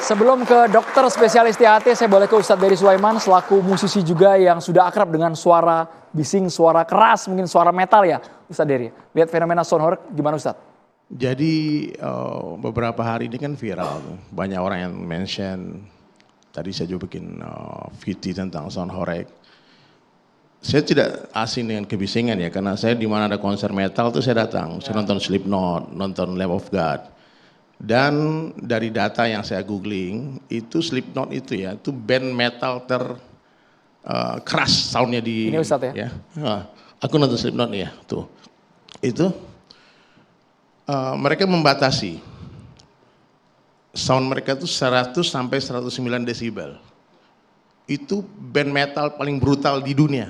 Sebelum ke dokter spesialis THT, saya boleh ke Ustadz Dery Sulaiman selaku musisi juga yang sudah akrab dengan suara bising, suara keras, mungkin suara metal ya Ustadz Dery. Lihat fenomena sound horeg gimana Ustadz? Jadi beberapa hari ini kan viral, banyak orang yang mention, tadi saya juga bikin VT tentang sound horeg. Saya tidak asing dengan kebisingan ya, karena saya di mana ada konser metal tuh saya datang, saya nonton Slipknot, nonton Lamb of God. Dan dari data yang saya googling, itu Slipknot itu ya, itu band metal keras soundnya di... Ini Ustadz ya? Aku nonton Slipknot ya, tuh. Itu mereka membatasi sound mereka itu 100 sampai 109 desibel. Itu band metal paling brutal di dunia.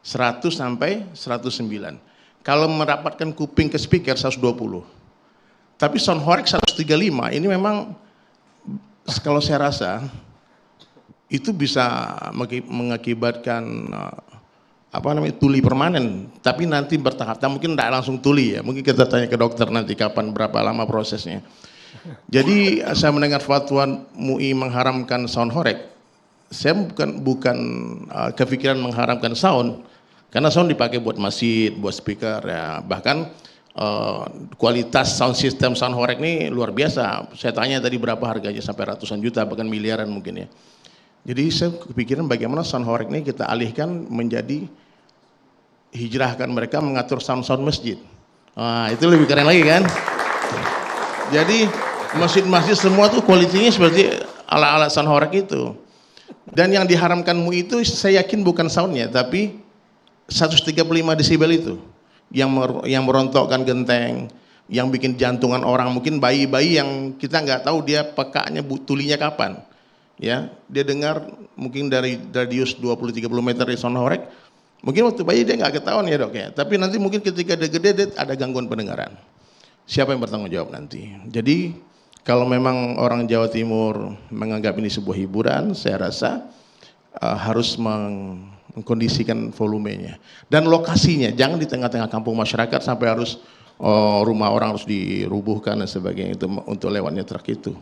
100 sampai 109. Kalau merapatkan kuping ke speaker 120. Tapi sound horeg 135 ini memang kalau saya rasa itu bisa mengakibatkan tuli permanen, tapi nanti bertahap. Mungkin tidak langsung tuli ya, mungkin kita tanya ke dokter nanti kapan berapa lama prosesnya. Jadi saya mendengar fatwa MUI mengharamkan sound horeg. Saya bukan kepikiran mengharamkan sound, karena sound dipakai buat masjid, buat speaker ya, bahkan kualitas sound system sound horeg ini luar biasa. Saya tanya tadi berapa harganya, sampai ratusan juta bahkan miliaran mungkin ya. Jadi saya kepikiran bagaimana sound horeg ini kita alihkan menjadi hijrahkan mereka mengatur sound masjid. Nah, itu lebih keren lagi kan. Jadi masjid-masjid semua tuh kualitinya seperti ala-ala sound horeg itu. Dan yang diharamkan MUI itu saya yakin bukan soundnya, tapi 135 desibel itu. Yang merontokkan genteng, yang bikin jantungan orang, mungkin bayi-bayi yang kita nggak tahu dia pekanya tulinya kapan, ya dia dengar mungkin dari radius 20-30 meter dari sound horeg, mungkin waktu bayi dia nggak ketahuan ya dok ya, tapi nanti mungkin ketika dia gede dia ada gangguan pendengaran. Siapa yang bertanggung jawab nanti? Jadi kalau memang orang Jawa Timur menganggap ini sebuah hiburan, saya rasa harus mengkondisikan volumenya dan lokasinya, jangan di tengah-tengah kampung masyarakat sampai harus rumah orang harus dirubuhkan dan sebagainya itu untuk lewatnya truk itu.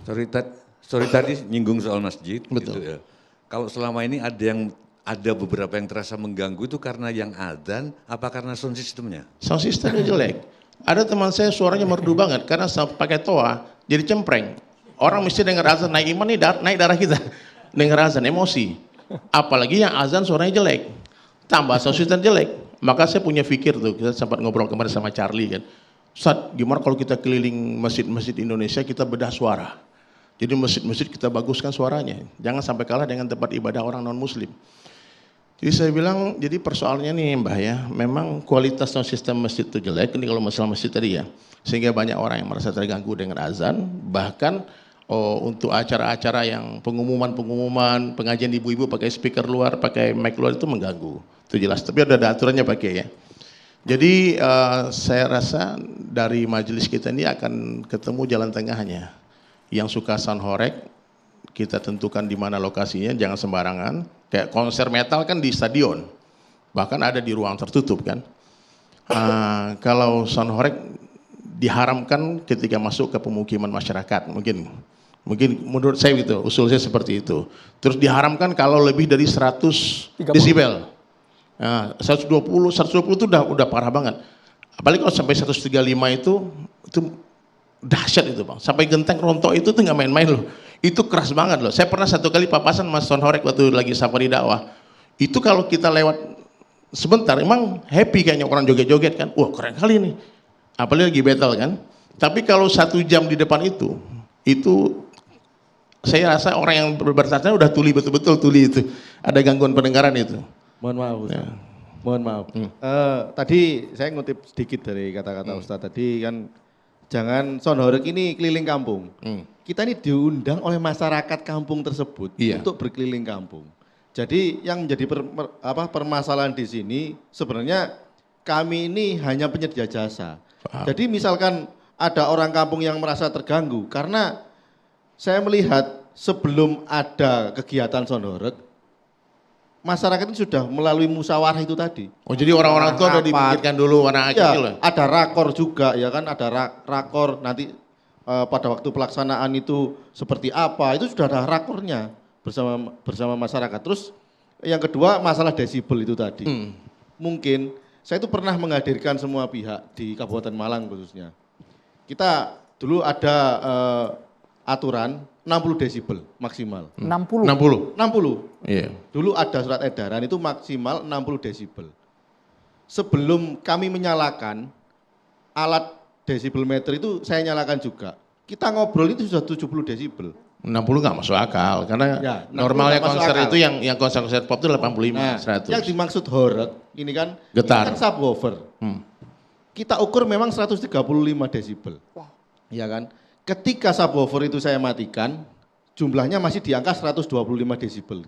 Sorry tadi nyinggung soal masjid. Betul. Gitu ya. Kalau selama ini ada beberapa yang terasa mengganggu itu karena yang adzan, apa karena sound systemnya? Sound systemnya jelek. Ada teman saya suaranya merdu banget karena pakai toa jadi cempreng. Orang mesti dengar azan, naik iman nih, naik darah kita. Dengar azan emosi. Apalagi yang azan suaranya jelek, tambah sound system jelek. Maka saya punya pikir tuh, kita sempat ngobrol kemarin sama Charlie kan, Ustadz gimana kalau kita keliling masjid-masjid Indonesia kita bedah suara. Jadi masjid-masjid kita baguskan suaranya, jangan sampai kalah dengan tempat ibadah orang non muslim. Jadi saya bilang, jadi persoalannya nih Mbah ya, memang kualitas sound system masjid itu jelek, ini kalau masalah masjid tadi ya, sehingga banyak orang yang merasa terganggu dengan azan, bahkan untuk acara-acara yang pengumuman, pengajian ibu-ibu pakai speaker luar, pakai mic luar itu mengganggu. Itu jelas, tapi ada aturannya pakai ya. Jadi saya rasa dari majelis kita ini akan ketemu jalan tengahnya. Yang suka sound horeg, kita tentukan di mana lokasinya, jangan sembarangan. Kayak konser metal kan di stadion, bahkan ada di ruang tertutup kan. Kalau sound horeg diharamkan ketika masuk ke pemukiman masyarakat, mungkin menurut saya gitu, usul saya seperti itu. Terus diharamkan kalau lebih dari 100 desibel. Nah, 120 itu udah parah banget. Apalagi kalau sampai 135 itu dahsyat itu Bang. Sampai genteng rontok itu tuh nggak main-main loh. Itu keras banget loh. Saya pernah satu kali papasan mas sound horeg waktu lagi safari dakwah. Itu kalau kita lewat sebentar emang happy kayaknya orang joget-joget kan. Wah keren kali nih. Apalagi lagi battle kan. Tapi kalau 1 jam di depan itu saya rasa orang yang bertanya udah tuli betul-betul tuli itu. Ada gangguan pendengaran itu. Mohon maaf Ustaz. Ya. Mohon maaf. Tadi saya ngutip sedikit dari kata-kata Ustaz tadi kan, jangan sound horeg ini keliling kampung. Kita ini diundang oleh masyarakat kampung tersebut untuk berkeliling kampung. Jadi yang menjadi permasalahan di sini sebenarnya kami ini hanya penyedia jasa. Jadi misalkan ada orang kampung yang merasa terganggu karena saya melihat sebelum ada kegiatan sound horeg, masyarakat itu sudah melalui musyawarah itu tadi. Oh jadi orang-orang tua udah dipikirkan dulu anak kecil. Ada rakor juga ya kan, ada rakor nanti pada waktu pelaksanaan itu seperti apa, itu sudah ada rakornya bersama masyarakat. Terus yang kedua masalah desibel itu tadi. Mungkin saya itu pernah menghadirkan semua pihak di Kabupaten Malang khususnya. Kita dulu ada aturan 60 desibel maksimal. 60. 60. 60. Iya. Dulu ada surat edaran itu maksimal 60 desibel. Sebelum kami menyalakan alat desibelmeter itu saya nyalakan juga. Kita ngobrol itu sudah 70 desibel. 60 nggak masuk akal karena Ya, 60 normalnya nggak masuk konser akal. itu yang konser pop itu 85, Nah, 100. yang dimaksud horeg ini kan Getar. ini kan subwoofer. Kita ukur memang 135 desibel. Ya kan? Ketika subwoofer itu saya matikan, jumlahnya masih di angka 125 desibel.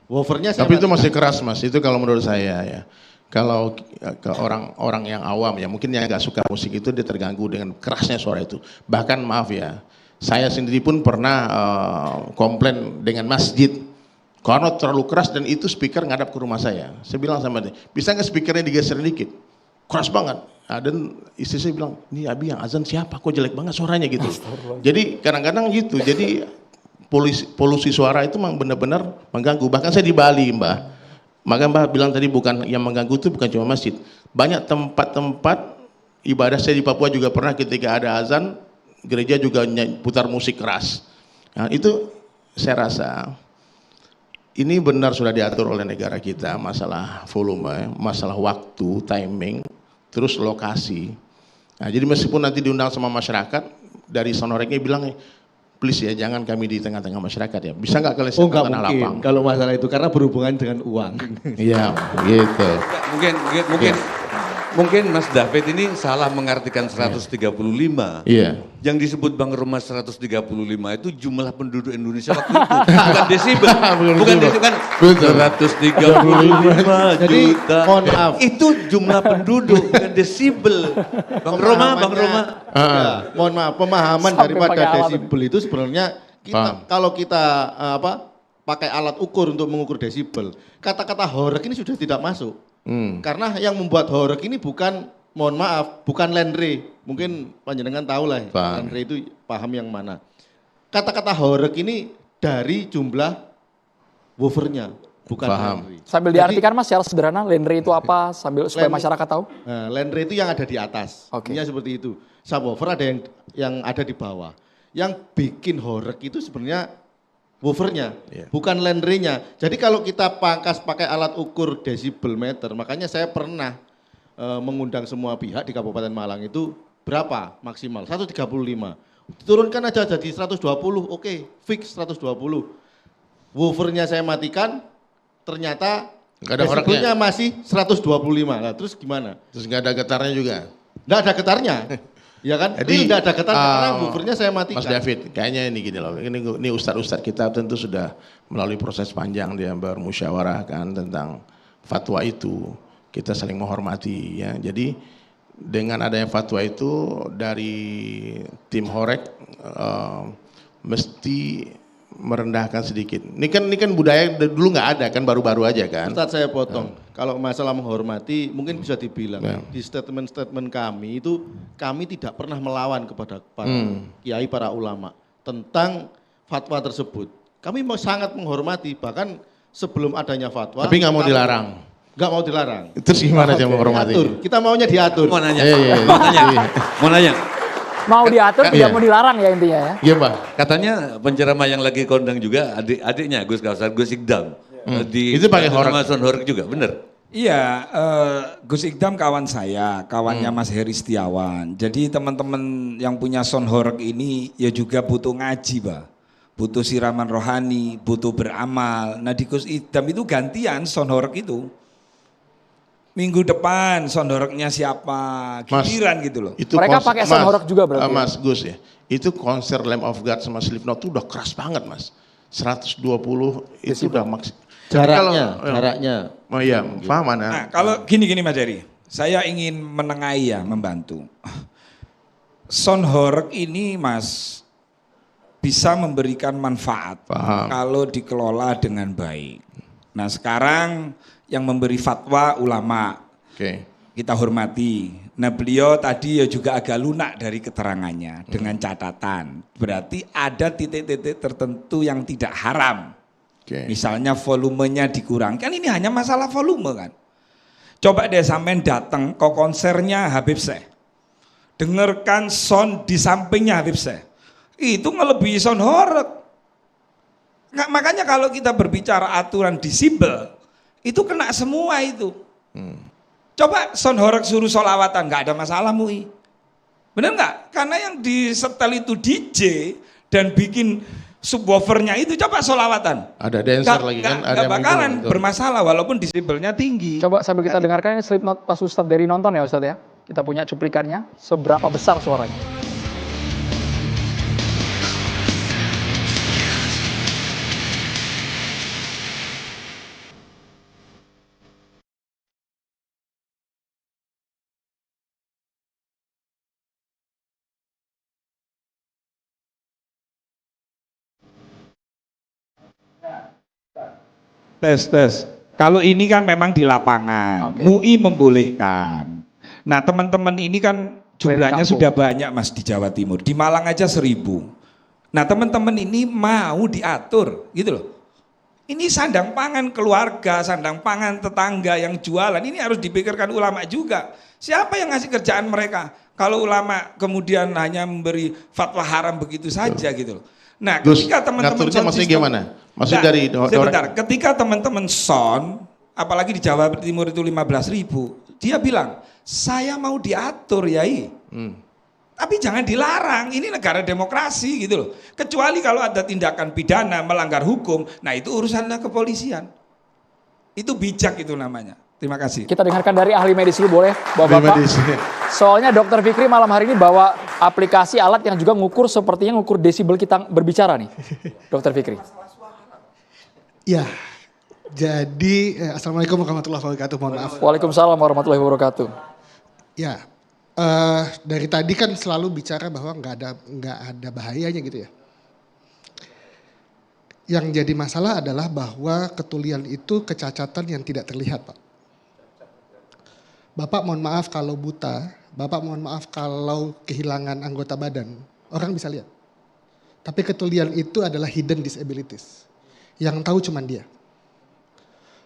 Woofernya saya Tapi itu matikan. masih keras Mas, itu kalau menurut saya ya. Kalau ke orang yang awam ya, mungkin yang nggak suka musik itu dia terganggu dengan kerasnya suara itu. Bahkan maaf ya, saya sendiri pun pernah komplain dengan masjid karena terlalu keras dan itu speaker ngadap ke rumah saya. Saya bilang sama dia, bisa nggak speakernya digeser dikit? Keras banget. Nah, dan istri saya bilang, ini Abi yang azan siapa? Kok jelek banget suaranya gitu. Jadi kadang-kadang gitu. Jadi polusi suara itu memang benar-benar mengganggu. Bahkan saya di Bali, Mbak. Maka Mbak bilang tadi bukan yang mengganggu itu bukan cuma masjid. Banyak tempat-tempat ibadah saya di Papua juga pernah ketika ada azan, gereja juga putar musik keras. Nah, itu saya rasa ini benar sudah diatur oleh negara kita, masalah volume, masalah waktu, timing, terus lokasi. Nah, jadi meskipun nanti diundang sama masyarakat, dari Sonoreknya bilang, please ya jangan kami di tengah-tengah masyarakat ya. Bisa nggak kalian Oh, nggak tanah mungkin lapang? kalau masalah itu karena berhubungan dengan uang. Iya, gitu. Mungkin Mas David ini salah mengartikan 135. Iya. Yang disebut Bang Roma 135 itu jumlah penduduk Indonesia waktu itu. Bukan desibel. Bukan desibel kan. Betul. 135 Jadi, juta. mohon maaf. Itu jumlah penduduk, bukan desibel. Bang Roma. Ya, mohon maaf, pemahaman Sampai daripada pakai alat desibel itu sebenarnya Paham. kalau kita pakai alat ukur untuk mengukur desibel, kata-kata horeg ini sudah tidak masuk. Karena yang membuat horeg ini bukan, mohon maaf, bukan genre. Mungkin panjenengan tahu lah, Paham. genre itu paham yang mana. Kata-kata horeg ini dari jumlah woofernya, bukan Paham. genre. Sambil Jadi, diartikan Mas secara sederhana, genre itu apa sambil supaya Len- masyarakat tahu? Nah, genre itu yang ada di atas. Oke. Intinya seperti itu. Subwoofer ada yang ada di bawah. Yang bikin horeg itu sebenarnya woofernya, Iya. bukan genre-nya. Jadi kalau kita pangkas pakai alat ukur desibel meter, makanya saya pernah mengundang semua pihak di Kabupaten Malang itu berapa maksimal? 135. Turunkan aja jadi 120, oke, fix 120. Woofernya saya matikan, ternyata Nggak ada desibelnya masih 125. Nah, terus gimana? Terus nggak ada getarnya juga. Nggak ada getarnya. Ya kan? Jadi, Nggak ada getarnya karena woofernya saya matikan. Mas David, kayaknya ini gini loh, ini ustadz-ustadz kita tentu sudah melalui proses panjang dia bermusyawarah kan tentang fatwa itu, kita saling menghormati ya. Jadi dengan adanya fatwa itu dari tim Horeg mesti merendahkan sedikit. Ini kan budaya dulu nggak ada kan, baru-baru aja kan. Ustadz saya potong. Kalau masalah menghormati mungkin bisa dibilang Ya. di statement-statement kami itu kami tidak pernah melawan kepada para kiai, para ulama tentang fatwa tersebut. Kami sangat menghormati, bahkan sebelum adanya fatwa. Tapi nggak mau dilarang. Nggak mau dilarang. Terus gimana Oke, cara menghormati? diatur. Kita maunya diatur. Mau nanya, Iya. mau nanya. Mau diatur Iya. tidak mau dilarang ya intinya ya. Iya Pak. Katanya penceramah yang lagi kondang juga adiknya Gus Kausar, Gus Ikdam. Di Itu pakai horeg. Ramadan horeg juga, bener? Iya, Gus Ikdam kawan saya, kawannya Mas Heri Setiawan. Jadi teman-teman yang punya sound horeg ini ya juga butuh ngaji, Pak. Butuh siraman rohani, butuh beramal. Nah di Gus Ikdam itu gantian sound horeg itu. Minggu depan sound horegnya siapa, Mas, giliran gitu loh. Itu Mereka konser- pakai sound horeg juga berarti ya? Mas Gus ya. Itu konser Lamb of God sama Slipknot itu udah keras banget Mas. 120 itu udah maksimal. Jaraknya. Oh iya, paham mana? Nah kalau gini Mas Heri, saya ingin menengahi ya, membantu. Sound horeg ini Mas bisa memberikan manfaat Paham. kalau dikelola dengan baik. Nah sekarang yang memberi fatwa ulama, Oke. kita hormati. Nah beliau tadi ya juga agak lunak dari keterangannya dengan catatan. Berarti ada titik-titik tertentu yang tidak haram. Oke. Misalnya volumenya dikurangkan, ini hanya masalah volume kan. Coba deh sampean datang ke konsernya Habib Syekh. Dengarkan sound di sampingnya Habib Syekh. Itu ngelebihi sound horeg. Makanya kalau kita berbicara aturan desibel, itu kena semua itu. Coba sound horeg suruh sholawatan, nggak ada masalah MUI. Bener nggak? Karena yang disetel itu DJ dan bikin subwoofernya itu coba sholawatan. Ada dancer lagi kan? Ada Nggak yang bakalan mengikuti. bermasalah walaupun desibelnya tinggi. Coba sambil kita dengarkan ini Slipknot pas Ustadz Dery nonton ya Ustadz ya. Kita punya cuplikannya, seberapa besar suaranya. Tes. Kalau ini kan memang di lapangan, Oke. MUI membolehkan. Nah teman-teman ini kan jumlahnya Kampung. sudah banyak Mas di Jawa Timur. Di Malang aja 1000. Nah teman-teman ini mau diatur gitu loh. Ini sandang pangan keluarga, sandang pangan tetangga yang jualan. Ini harus dipikirkan ulama juga. Siapa yang ngasih kerjaan mereka? Kalau ulama kemudian hanya memberi fatwa haram begitu saja gitu loh. Nah, Gus, ketika teman-teman ngaturnya sound maksudnya system- gimana? Maksudnya Nah, dari sebentar, ketika teman-teman sound, apalagi di Jawa Timur itu 15.000, dia bilang, saya mau diatur Yai. Tapi jangan dilarang, ini negara demokrasi gitu loh. Kecuali kalau ada tindakan pidana, melanggar hukum, nah itu urusannya kepolisian. Itu bijak itu namanya. Terima kasih. Kita dengarkan dari ahli medis dulu boleh, Bapak-bapak. medis. Soalnya Dokter Fikri malam hari ini bawa aplikasi alat yang juga ngukur sepertinya ngukur desibel kita berbicara nih. Dokter Fikri. Ya, jadi Assalamualaikum warahmatullahi wabarakatuh, mohon maaf. Waalaikumsalam warahmatullahi wabarakatuh. Ya, dari tadi kan selalu bicara bahwa nggak ada bahayanya gitu ya. Yang jadi masalah adalah bahwa ketulian itu kecacatan yang tidak terlihat, Pak. Bapak mohon maaf kalau buta, Bapak mohon maaf kalau kehilangan anggota badan, orang bisa lihat. Tapi ketulian itu adalah hidden disabilities. Yang tahu cuman dia.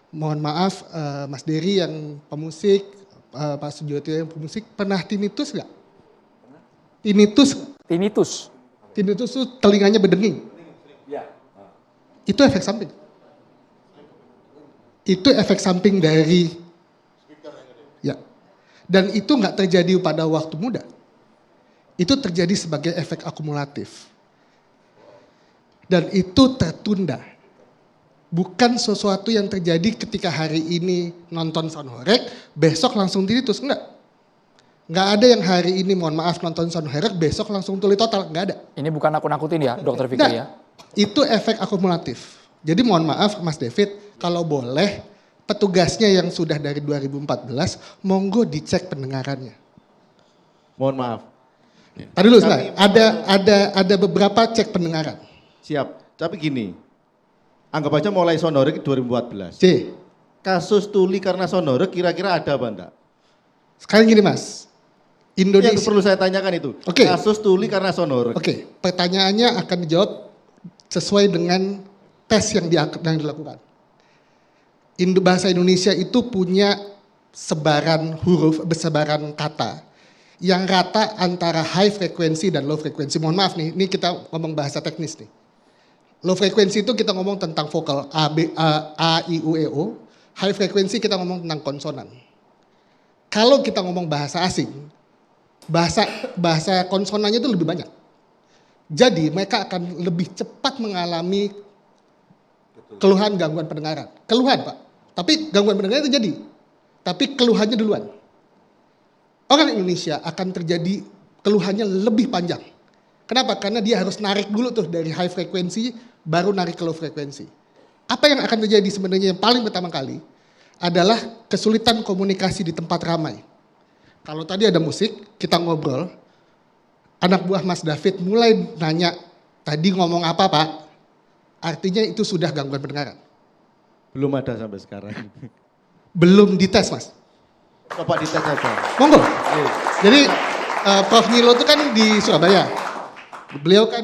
Mohon maaf Mas Dery yang pemusik, Pak Sujioto yang pemusik, pernah tinnitus nggak? Tinnitus. Tinnitus itu telinganya berdenging. Itu efek samping. Itu efek samping dari, ya. Dan itu nggak terjadi pada waktu muda. Itu terjadi sebagai efek akumulatif. Dan itu tertunda. Bukan sesuatu yang terjadi ketika hari ini nonton sound horeg, besok langsung tinnitus, enggak. Enggak ada yang hari ini mohon maaf nonton sound horeg, besok langsung tuli total, enggak ada. Ini bukan nakut-nakutin ya Dokter Fikri ya. Itu efek akumulatif. Jadi mohon maaf Mas David, kalau boleh petugasnya yang sudah dari 2014, monggo dicek pendengarannya. Mohon maaf. Tadi dulu sebentar, ada beberapa cek pendengaran. Siap. Tapi gini, anggap aja mulai sonorek 2014. C. Kasus tuli karena sonorek kira-kira ada apa enggak? Sekarang gini Mas, Yang Indonesia. perlu saya tanyakan itu. Oke. Kasus tuli karena sonorek. Oke, pertanyaannya akan dijawab sesuai dengan tes yang dilakukan. Bahasa Indonesia itu punya sebaran huruf, sebaran kata yang rata antara high frekuensi dan low frekuensi. Mohon maaf nih, ini kita ngomong bahasa teknis nih. Low frekuensi itu kita ngomong tentang vokal A, B, A, I, U, E, O. High frekuensi kita ngomong tentang konsonan. Kalau kita ngomong bahasa asing, bahasa konsonannya itu lebih banyak. Jadi mereka akan lebih cepat mengalami keluhan gangguan pendengaran. Keluhan Pak, tapi gangguan pendengaran itu jadi. Tapi keluhannya duluan. Orang Indonesia akan terjadi keluhannya lebih panjang. Kenapa? Karena dia harus narik dulu tuh dari high frekuensi, baru narik ke low frekuensi. Apa yang akan terjadi sebenarnya yang paling pertama kali adalah kesulitan komunikasi di tempat ramai. Kalau tadi ada musik, kita ngobrol, anak buah Mas David mulai nanya, tadi ngomong apa Pak? Artinya itu sudah gangguan pendengaran. Belum ada sampai sekarang. Belum dites Mas. Coba dites aja. Monggo. Jadi Prof Nilo itu kan di Surabaya. Beliau kan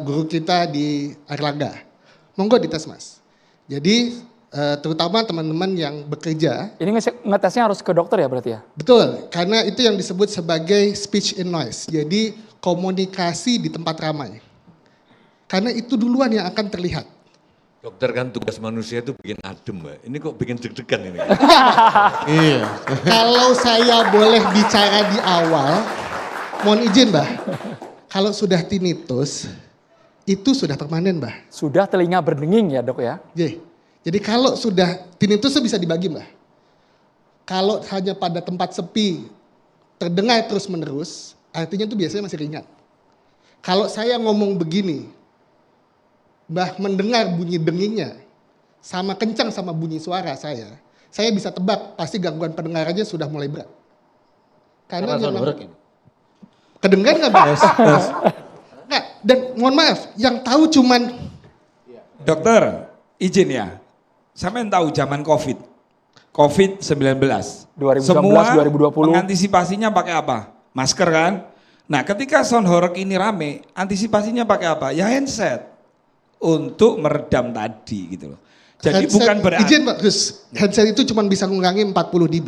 guru kita di Airlangga. Monggo dites Mas. Jadi terutama teman-teman yang bekerja. Ini ngetesnya harus ke dokter ya berarti ya? Betul, karena itu yang disebut sebagai speech in noise. Jadi komunikasi di tempat ramai. Karena itu duluan yang akan terlihat. Dokter kan tugas manusia itu bikin adem, Mbak. Ini kok bikin deg-degan ini. Iya. Kalau saya boleh bicara di awal, mohon izin Mbah. Kalau sudah tinnitus, itu sudah permanen Mbah. Sudah telinga berdenging ya dok ya? Jadi kalau sudah tinnitus itu bisa dibagi Mbah. Kalau hanya pada tempat sepi, terdengar terus menerus, artinya itu biasanya masih ringan. Kalau saya ngomong begini, Mbah mendengar bunyi dengingnya, sama kencang sama bunyi suara saya bisa tebak pasti gangguan pendengarannya sudah mulai berat. Karena kedengaran nggak Mbah? Nggak, dan mohon maaf, yang tahu cuman Dokter, izin ya. Sampean tahu zaman COVID-19. 2019, Semua 2020. mengantisipasinya pakai apa? Masker kan? Nah ketika sound horeg ini rame, antisipasinya pakai apa? Ya handset. Untuk meredam tadi gitu loh. Jadi headset, bukan berarti. izin Pak Gus, headset itu cuma bisa mengurangi 40 dB.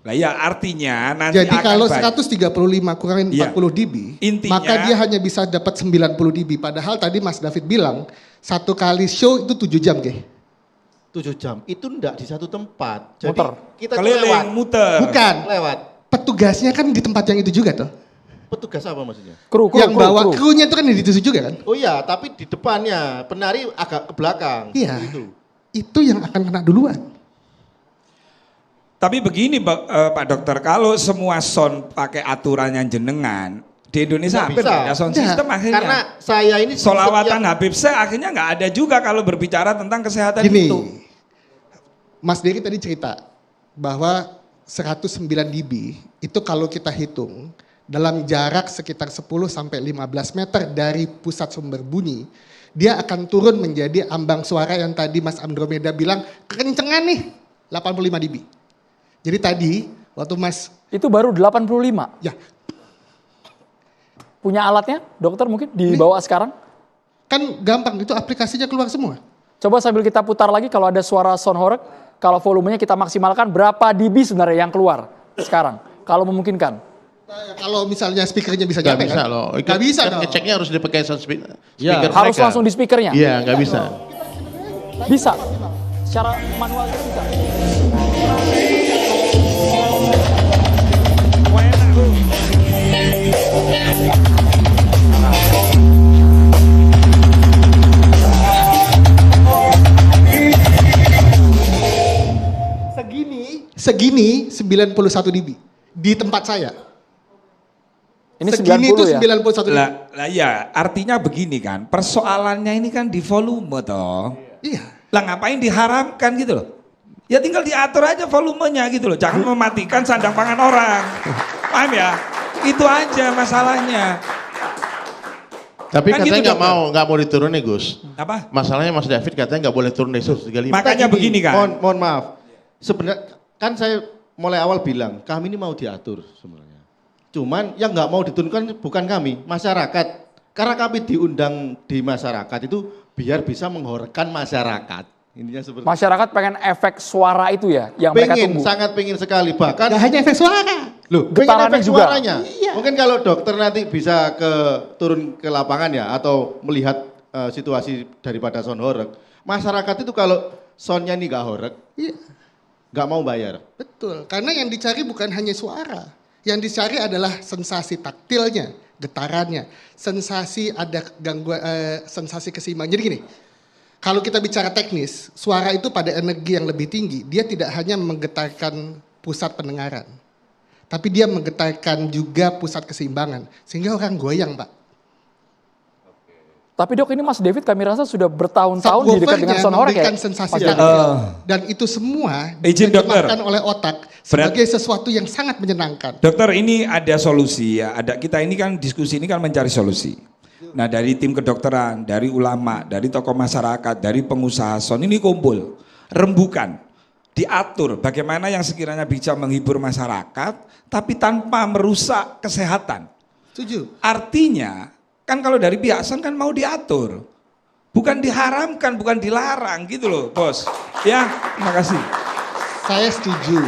Lah ya artinya nanti Jadi akan kalau baik. 135 kurangin 40 Iya. dB, Intinya- maka dia hanya bisa dapat 90 dB. Padahal tadi Mas David bilang, satu kali show itu 7 jam, Ge. 7 jam itu enggak di satu tempat. Jadi Muter. kita tuh Keliling, lewat. muter. Bukan, Lewat. petugasnya kan di tempat yang itu juga tuh. Petugas apa maksudnya? Kru, Yang bawa krunya itu kan di situ juga kan? Oh iya, tapi di depannya, penari agak ke belakang. Iya, Gitu. itu yang akan kena duluan. Tapi begini Pak Dokter, kalau semua sound pakai aturannya jenengan, di Indonesia Nggak hampir bisa. nggak ada sound Nggak. system akhirnya. Karena saya ini Solawatan yang- Habib saya akhirnya nggak ada juga kalau berbicara tentang kesehatan Gini, itu. Mas Dery tadi cerita bahwa 109 dB itu kalau kita hitung dalam jarak sekitar 10 sampai 15 meter dari pusat sumber bunyi, dia akan turun menjadi ambang suara yang tadi Mas Andromeda bilang kencengan nih, 85 dB. Jadi tadi waktu Mas, Itu baru 85. ya Punya alatnya dokter mungkin dibawa sekarang? kan gampang itu aplikasinya keluar semua. Coba sambil kita putar lagi kalau ada suara sound horeg, kalau volumenya kita maksimalkan berapa dB sebenarnya yang keluar sekarang? Kalau memungkinkan. Kalau misalnya speakernya bisa Nggak nyampe bisa kan? loh. Nggak bisa Kan dong. ngeceknya harus dipakai speaker Harus mereka. langsung di speakernya? Iya, nggak bisa. Bisa. Secara manual itu bisa. Segini 91 dB di tempat saya. Ini Segini 90 itu ya? 91 dB. Lah ya, artinya begini kan, persoalannya ini kan di volume toh. Iya. Lah ngapain diharamkan gitu loh. Ya tinggal diatur aja volumenya gitu loh. Jangan mematikan sandang pangan orang. Paham ya? Itu aja masalahnya. Tapi Kan katanya gitu, nggak mau diturunin Gus. Apa? Masalahnya Mas David katanya nggak boleh turun dari 135. Makanya begini kan. Mohon maaf. Sebenarnya kan saya mulai awal bilang kami ini mau diatur sebenarnya. Cuman yang nggak mau diturunkan bukan kami, masyarakat. Karena kami diundang di masyarakat itu biar bisa menghorkan masyarakat. Intinya seperti Masyarakat pengen efek suara itu ya, yang mereka pengen, tunggu. sangat pengen sekali. Bahkan Gak hanya efek suara. loh, Getarannya pengen efek juga. suaranya. Mungkin kalau dokter nanti bisa turun ke lapangan ya atau melihat situasi daripada sound horeg. Masyarakat itu kalau soundnya ini nggak horeg, Iya, nggak mau bayar. betul. Karena yang dicari bukan hanya suara. Yang dicari adalah sensasi taktilnya, getarannya, sensasi ada gangguan, sensasi keseimbangan. Jadi gini, kalau kita bicara teknis, suara itu pada energi yang lebih tinggi, dia tidak hanya menggetarkan pusat pendengaran, tapi dia menggetarkan juga pusat keseimbangan, sehingga orang goyang, Pak. Tapi dok, ini Mas David kami rasa sudah bertahun-tahun di dekat dengan Subwoofernya sound horeg ya? memberikan sensasi Mas David? taktil. Dan itu semua Izin, dokter. diterjemahkan oleh otak sebagai sesuatu yang sangat menyenangkan. Dokter, ini ada solusi ya. Kita ini kan diskusi ini kan mencari solusi. Nah, dari tim kedokteran, dari ulama, dari tokoh masyarakat, dari pengusaha sound ini kumpul, rembukan. diatur bagaimana yang sekiranya bisa menghibur masyarakat tapi tanpa merusak kesehatan. Setuju. Artinya kan kalau dari pihak Son kan mau diatur, bukan diharamkan, bukan dilarang gitu loh, Bos. Ya, terima kasih. Saya setuju.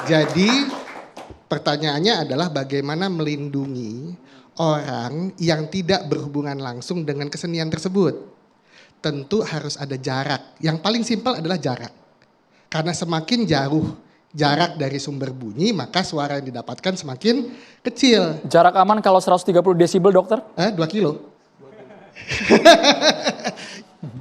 Jadi pertanyaannya adalah bagaimana melindungi orang yang tidak berhubungan langsung dengan kesenian tersebut. Tentu harus ada jarak. Yang paling simpel adalah jarak. Karena semakin jauh jarak dari sumber bunyi, maka suara yang didapatkan semakin kecil. Jarak aman kalau 130 desibel, dokter? 2 kilo.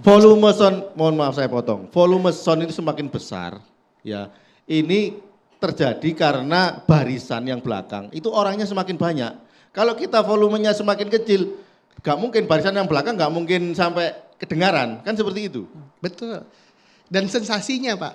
Volume sound, mohon maaf saya potong. Volume sound itu semakin besar, ya. Ini terjadi karena barisan yang belakang itu orangnya semakin banyak. Kalau kita volumenya semakin kecil, gak mungkin barisan yang belakang gak mungkin sampai kedengaran, kan seperti itu. Betul. Dan sensasinya, Pak.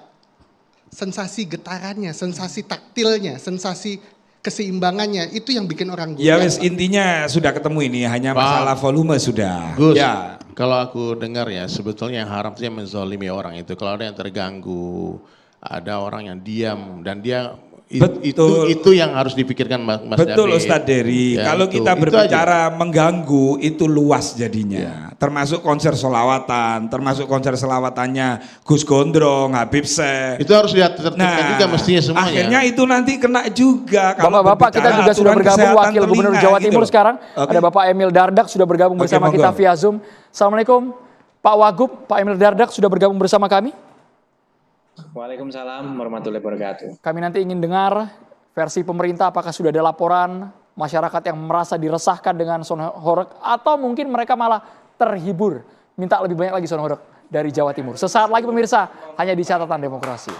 Sensasi getarannya, sensasi taktilnya, sensasi keseimbangannya itu yang bikin orang Ya goyang, wes, Pak. intinya sudah ketemu ini, hanya Pak. masalah volume sudah. Gus, Ya. kalau aku dengar ya, sebetulnya yang haram itu yang menzolimi orang itu. Kalau ada yang terganggu, ada orang yang diam dan dia Betul. itu yang harus dipikirkan Mas Betul David. Ustadz Dery, Ya, kalau itu. kita Itu berbicara mengganggu itu luas jadinya. Termasuk konser solawatan, termasuk konser selawatannya Gus Gondrong, Habib Syekh. Itu harus ditertibkan juga mestinya semuanya. Akhirnya itu nanti kena juga. kalau Bapak-bapak, kita berbicara juga sudah aturan bergabung kesehatan Wakil Gubernur telinga Jawa gitu Timur loh. sekarang. Oke. Ada Bapak Emil Dardak sudah bergabung Oke, bersama kita monggo. via Zoom. Assalamualaikum Pak Wagub, Pak Emil Dardak sudah bergabung bersama kami. Waalaikumsalam warahmatullahi wabarakatuh. Kami nanti ingin dengar versi pemerintah, apakah sudah ada laporan masyarakat yang merasa diresahkan dengan sound horeg atau mungkin mereka malah terhibur, minta lebih banyak lagi sound horeg dari Jawa Timur. Sesaat lagi pemirsa, hanya di Catatan Demokrasi.